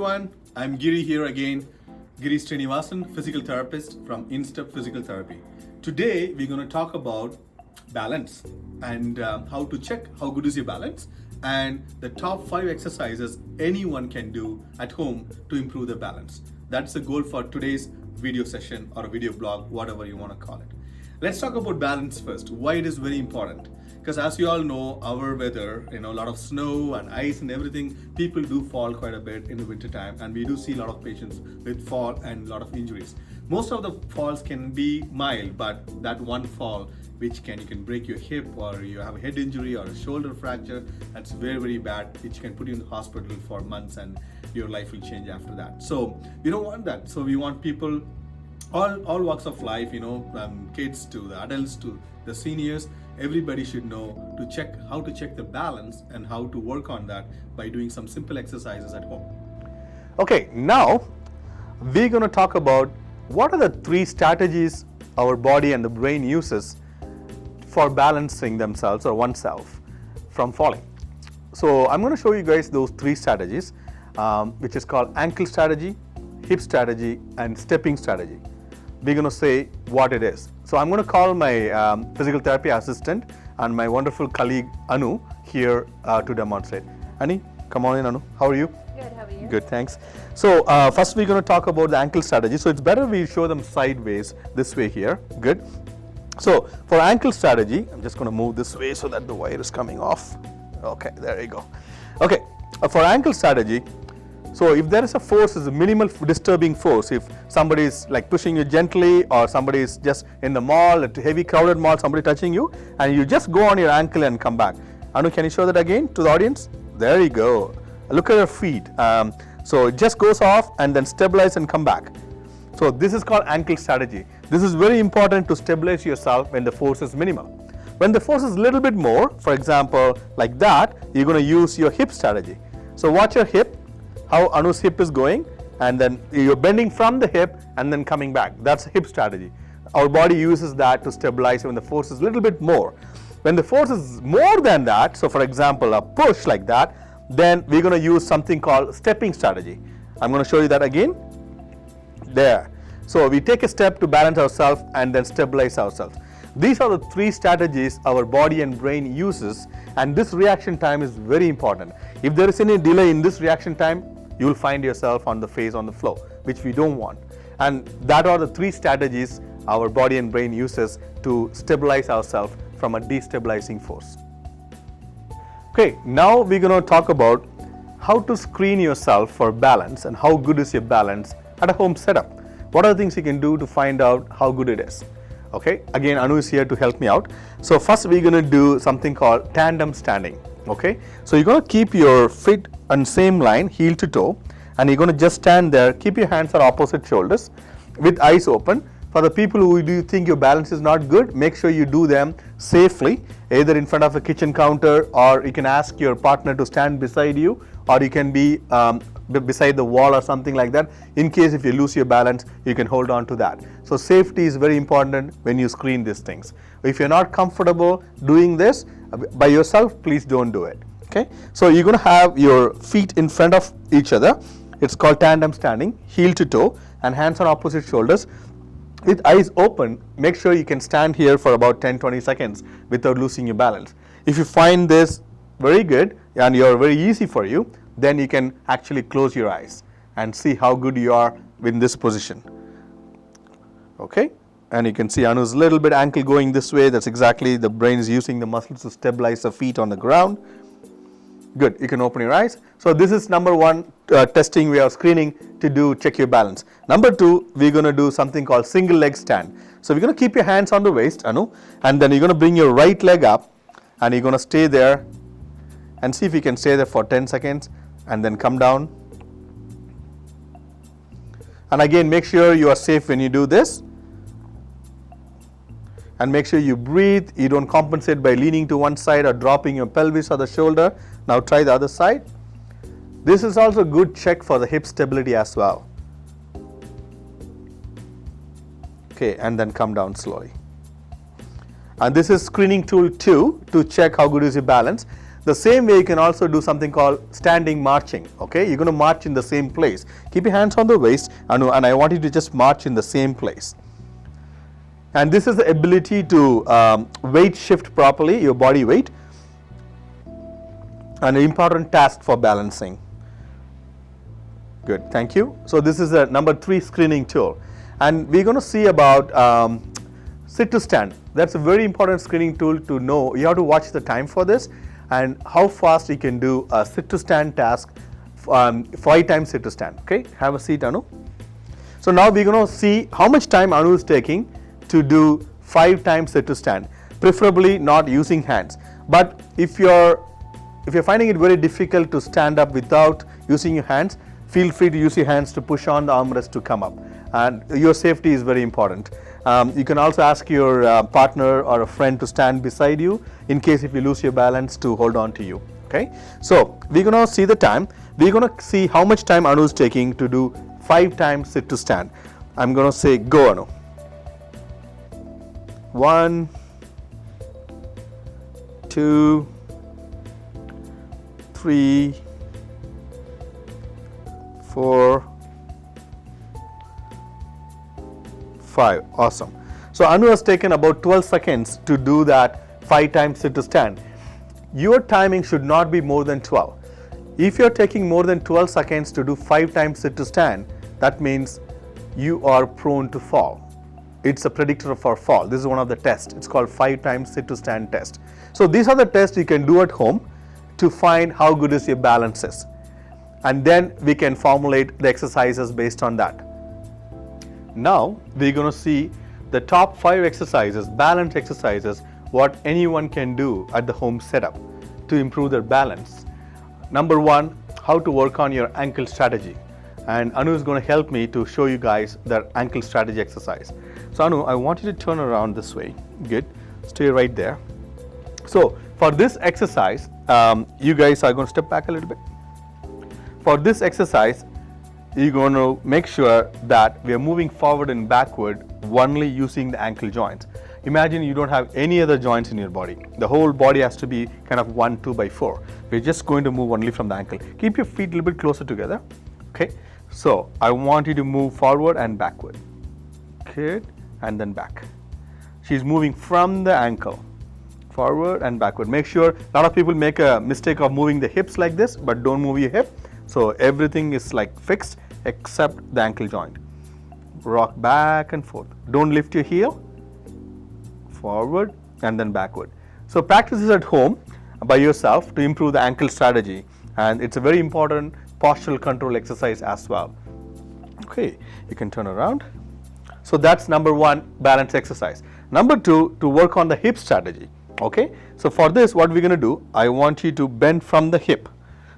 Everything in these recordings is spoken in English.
everyone, I'm Giri here again. Giri Srinivasan, physical therapist from Instep Physical Therapy. Today we're going to talk about balance and how to check how good is your balance and the top 5 exercises anyone can do at home to improve their balance. That's the goal for today's video session or a video blog, whatever you want to call it. Let's talk about balance first, why it is very important. Because as you all know, our weather, a lot of snow and ice and everything, people do fall quite a bit in the winter time, and we do see a lot of patients with fall and a lot of injuries. Most of the falls can be mild, but that one fall which you can break your hip, or you have a head injury or a shoulder fracture, that's very, very bad, which can put you in the hospital for months and your life will change after that. So we don't want that. So we want people, all walks of life, kids to the adults to the seniors, everybody should know how to check the balance and how to work on that by doing some simple exercises at home. Okay, now we're going to talk about what are the 3 strategies our body and the brain uses for balancing themselves or oneself from falling. So I'm going to show you guys those 3 strategies, which is called ankle strategy, hip strategy, and stepping strategy. We're going to say what it is. So I'm going to call my physical therapy assistant and my wonderful colleague Anu here to demonstrate. Ani, come on in, Anu. How are you? Good, how are you? Good, thanks. So first we're going to talk about the ankle strategy. So it's better we show them sideways, this way here. Good. So for ankle strategy, I'm just going to move this way so that the wire is coming off. Okay, there you go. Okay, for ankle strategy, so if there is a force, is a minimal disturbing force, if somebody is like pushing you gently, or somebody is just in the mall, at a heavy crowded mall, somebody touching you, and you just go on your ankle and come back. Anu, can you show that again to the audience? There you go. Look at your feet. So it just goes off and then stabilize and come back. So this is called ankle strategy. This is very important to stabilize yourself when the force is minimal. When the force is a little bit more, for example, like that, you're going to use your hip strategy. So watch your hip, how Anu's hip is going, and then you're bending from the hip and then coming back. That's hip strategy. Our body uses that to stabilize when the force is a little bit more. When the force is more than that, so for example a push like that, then we're going to use something called stepping strategy. I'm going to show you that again. There. So we take a step to balance ourselves and then stabilize ourselves. These are the 3 strategies our body and brain uses, and this reaction time is very important. If there is any delay in this reaction time, you will find yourself on the face on the floor, which we don't want. And that are the 3 strategies our body and brain uses to stabilize ourselves from a destabilizing force. Okay, now we're going to talk about how to screen yourself for balance and how good is your balance at a home setup. What are the things you can do to find out how good it is? Okay, again Anu is here to help me out. So first we're going to do something called tandem standing. Okay, so you're going to keep your feet on same line, heel to toe, and you're going to just stand there. Keep your hands on opposite shoulders with eyes open. For the people who do think your balance is not good, make sure you do them safely, either in front of a kitchen counter, or you can ask your partner to stand beside you, or you can be beside the wall or something like that. In case if you lose your balance, you can hold on to that. So safety is very important when you screen these things. If you're not comfortable doing this by yourself, please don't do it. Okay, so you're going to have your feet in front of each other. It's called tandem standing, heel to toe, and hands on opposite shoulders. With eyes open, make sure you can stand here for about 10-20 seconds without losing your balance. If you find this very good and you're very easy for you, then you can actually close your eyes and see how good you are in this position. Okay, and you can see Anu's little bit ankle going this way. That's exactly the brain is using the muscles to stabilize the feet on the ground. Good, you can open your eyes. So this is number 1 testing we are screening to do check your balance. Number 2, we're going to do something called single leg stand. So we're going to keep your hands on the waist, Anu, and then you're going to bring your right leg up and you're going to stay there and see if you can stay there for 10 seconds and then come down. And again, make sure you are safe when you do this. And make sure you breathe. You don't compensate by leaning to one side or dropping your pelvis or the shoulder. Now try the other side. This is also a good check for the hip stability as well. Okay, and then come down slowly. And this is screening tool 2 to check how good is your balance. The same way you can also do something called standing marching. Okay, you're going to march in the same place. Keep your hands on the waist, and I want you to just march in the same place. And this is the ability to weight shift properly, your body weight, an important task for balancing. Good, thank you. So this is a number 3 screening tool, and we're going to see about sit to stand. That's a very important screening tool to know. You have to watch the time for this and how fast you can do a sit to stand task, 5 times sit to stand. Okay, have a seat, Anu. So now we're going to see how much time Anu is taking to do 5 times sit to stand, preferably not using hands. But if you're finding it very difficult to stand up without using your hands, feel free to use your hands to push on the armrest to come up, and your safety is very important. You can also ask your partner or a friend to stand beside you in case if you lose your balance to hold on to you. Okay, so we're going to see the time. We're going to see how much time Anu is taking to do 5 times sit to stand. I'm going to say go, Anu. 1, 2, 3, 4, 5. Awesome. So Anu has taken about 12 seconds to do that 5 times sit to stand. Your timing should not be more than 12. If you're taking more than 12 seconds to do 5 times sit to stand, that means you are prone to fall. It's a predictor for fall. This is one of the tests. It's called 5 times sit to stand test. So these are the tests you can do at home to find how good is your balance is. And then we can formulate the exercises based on that. Now we're going to see the top 5 exercises, balance exercises, what anyone can do at the home setup to improve their balance. Number 1, how to work on your ankle strategy. And Anu is going to help me to show you guys the ankle strategy exercise. So Anu, I want you to turn around this way. Good. Stay right there. So for this exercise, you guys are going to step back a little bit. For this exercise, you're going to make sure that we are moving forward and backward only using the ankle joints. Imagine you don't have any other joints in your body. The whole body has to be kind of 1, 2 by 4. We're just going to move only from the ankle. Keep your feet a little bit closer together. Okay. So I want you to move forward and backward. Good. And then back. She's moving from the ankle, forward and backward. Make sure, a lot of people make a mistake of moving the hips like this, but don't move your hip. So everything is like fixed except the ankle joint. Rock back and forth. Don't lift your heel. Forward and then backward. So practice this at home by yourself to improve the ankle strategy, and it's a very important postural control exercise as well. Okay, you can turn around. So that's number 1 balance exercise. Number 2, to work on the hip strategy. Okay, so for this what we're going to do, I want you to bend from the hip.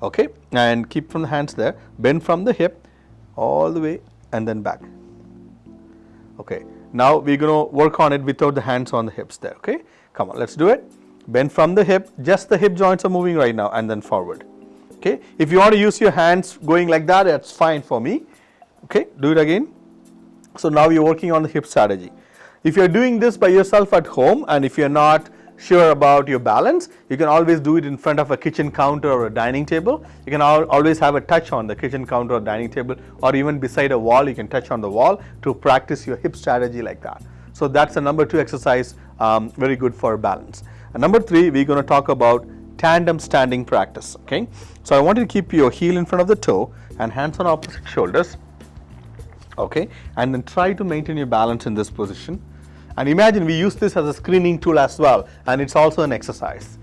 Okay, and keep from the hands there, bend from the hip all the way and then back. Okay, now we're going to work on it without the hands on the hips there. Okay, come on, let's do it. Bend from the hip, just the hip joints are moving right now, and then forward. Okay, if you want to use your hands going like that, that's fine for me. Okay, do it again. So now you're working on the hip strategy. If you're doing this by yourself at home, and if you're not sure about your balance, you can always do it in front of a kitchen counter or a dining table. You can always have a touch on the kitchen counter or dining table, or even beside a wall, you can touch on the wall to practice your hip strategy like that. So that's a number 2 exercise, very good for balance. And number 3, we're going to talk about tandem standing practice. Okay, so I want you to keep your heel in front of the toe and hands on opposite shoulders. Okay, and then try to maintain your balance in this position. And imagine we use this as a screening tool as well, and it's also an exercise.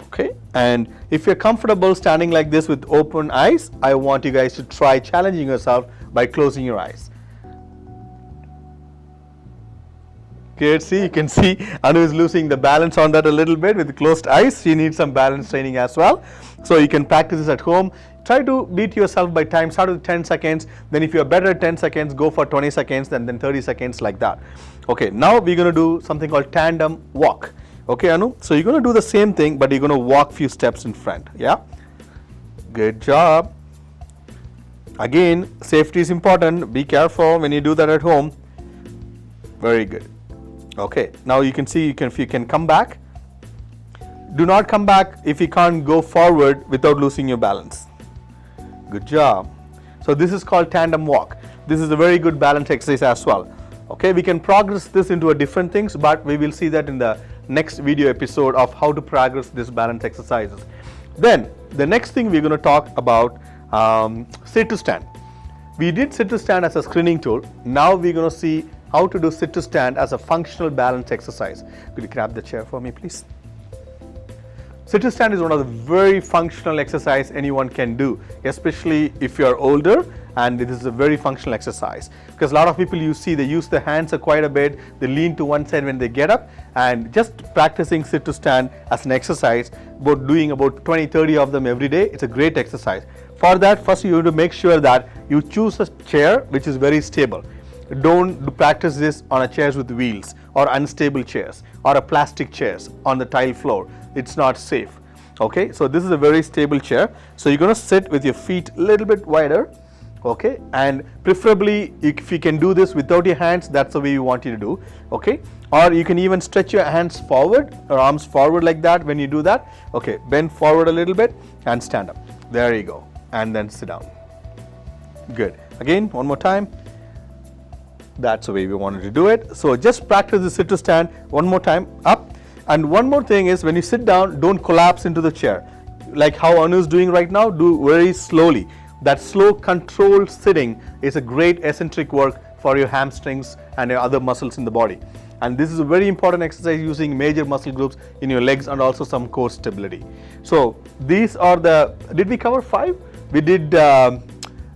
Okay, and if you're comfortable standing like this with open eyes, I want you guys to try challenging yourself by closing your eyes. Good, see, you can see Anu is losing the balance on that a little bit with closed eyes. She needs some balance training as well. So you can practice this at home. Try to beat yourself by time. Start with 10 seconds. Then if you're better at 10 seconds, go for 20 seconds, and then 30 seconds like that. Okay, now we're going to do something called tandem walk. Okay, Anu? So you're going to do the same thing, but you're going to walk few steps in front. Yeah? Good job. Again, safety is important. Be careful when you do that at home. Very good. Okay, now you can see, if you can come back, do not come back if you can't go forward without losing your balance. Good job. So this is called tandem walk. This is a very good balance exercise as well. Okay, we can progress this into a different things, but we will see that in the next video episode of how to progress this balance exercises. Then the next thing we're going to talk about sit to stand. We did sit to stand as a screening tool. Now we're going to see how to do sit to stand as a functional balance exercise. Could you grab the chair for me, please? Sit to stand is one of the very functional exercise anyone can do, especially if you are older, and it is a very functional exercise because a lot of people you see they use their hands quite a bit, they lean to one side when they get up, and just practicing sit to stand as an exercise, doing about 20-30 of them every day, it's a great exercise. For that, first you have to make sure that you choose a chair which is very stable. Don't practice this on a chairs with wheels or unstable chairs or a plastic chairs on the tile floor. It's not safe. Okay, so this is a very stable chair. So you're going to sit with your feet a little bit wider. Okay, and preferably if you can do this without your hands, that's the way we want you to do. Okay, or you can even stretch your hands forward or arms forward like that when you do that. Okay, bend forward a little bit and stand up. There you go, and then sit down. Good. Again, one more time. That's the way we wanted to do it. So just practice the sit to stand one more time, up. And one more thing is, when you sit down, don't collapse into the chair. Like how Anu is doing right now, do very slowly. That slow controlled sitting is a great eccentric work for your hamstrings and your other muscles in the body. And this is a very important exercise using major muscle groups in your legs and also some core stability. So these are the, did we cover 5? We did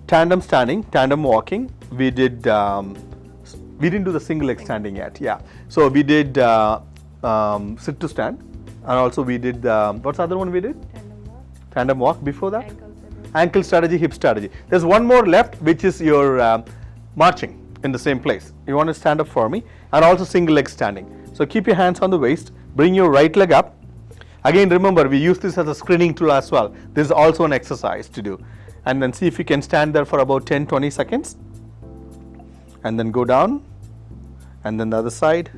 tandem standing, tandem walking. We did, we didn't do the single leg standing yet. Yeah. So we did sit to stand, and also we did, what's the other one we did? Tandem walk. Tandem walk. Before that? Ankle strategy. Ankle strategy, hip strategy. There's one more left, which is your marching in the same place. You want to stand up for me, and also single leg standing. So keep your hands on the waist, bring your right leg up. Again, remember, we use this as a screening tool as well. This is also an exercise to do. And then see if you can stand there for about 10-20 seconds. And then go down, and then the other side.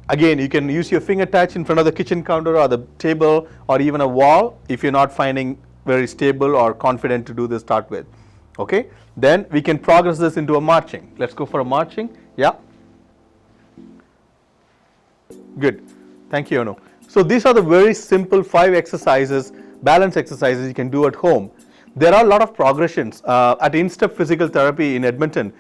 Again, you can use your finger touch in front of the kitchen counter or the table or even a wall if you're not finding very stable or confident to do this start with. Okay, then we can progress this into a marching. Let's go for a marching. Yeah. Good. Thank you, Anu. So these are the very simple 5 exercises, balance exercises you can do at home. There are a lot of progressions. At Instep Physical Therapy in Edmonton,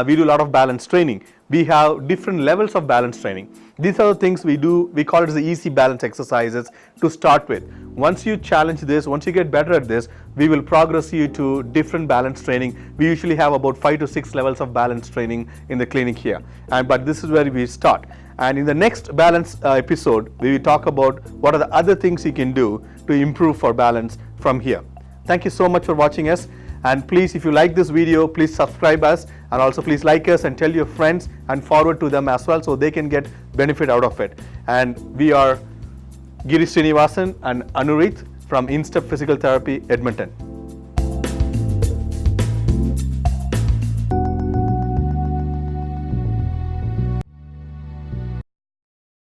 we do a lot of balance training. We have different levels of balance training. These are the things we do. We call it the easy balance exercises to start with. Once you challenge this, once you get better at this, we will progress you to different balance training. We usually have about 5 to 6 levels of balance training in the clinic here. But this is where we start. And in the next balance episode, we will talk about what are the other things you can do to improve for balance from here. Thank you so much for watching us. And please, if you like this video, please subscribe us, and also please like us and tell your friends and forward to them as well so they can get benefit out of it. And we are Giri Srinivasan and Anurit from Instep Physical Therapy, Edmonton.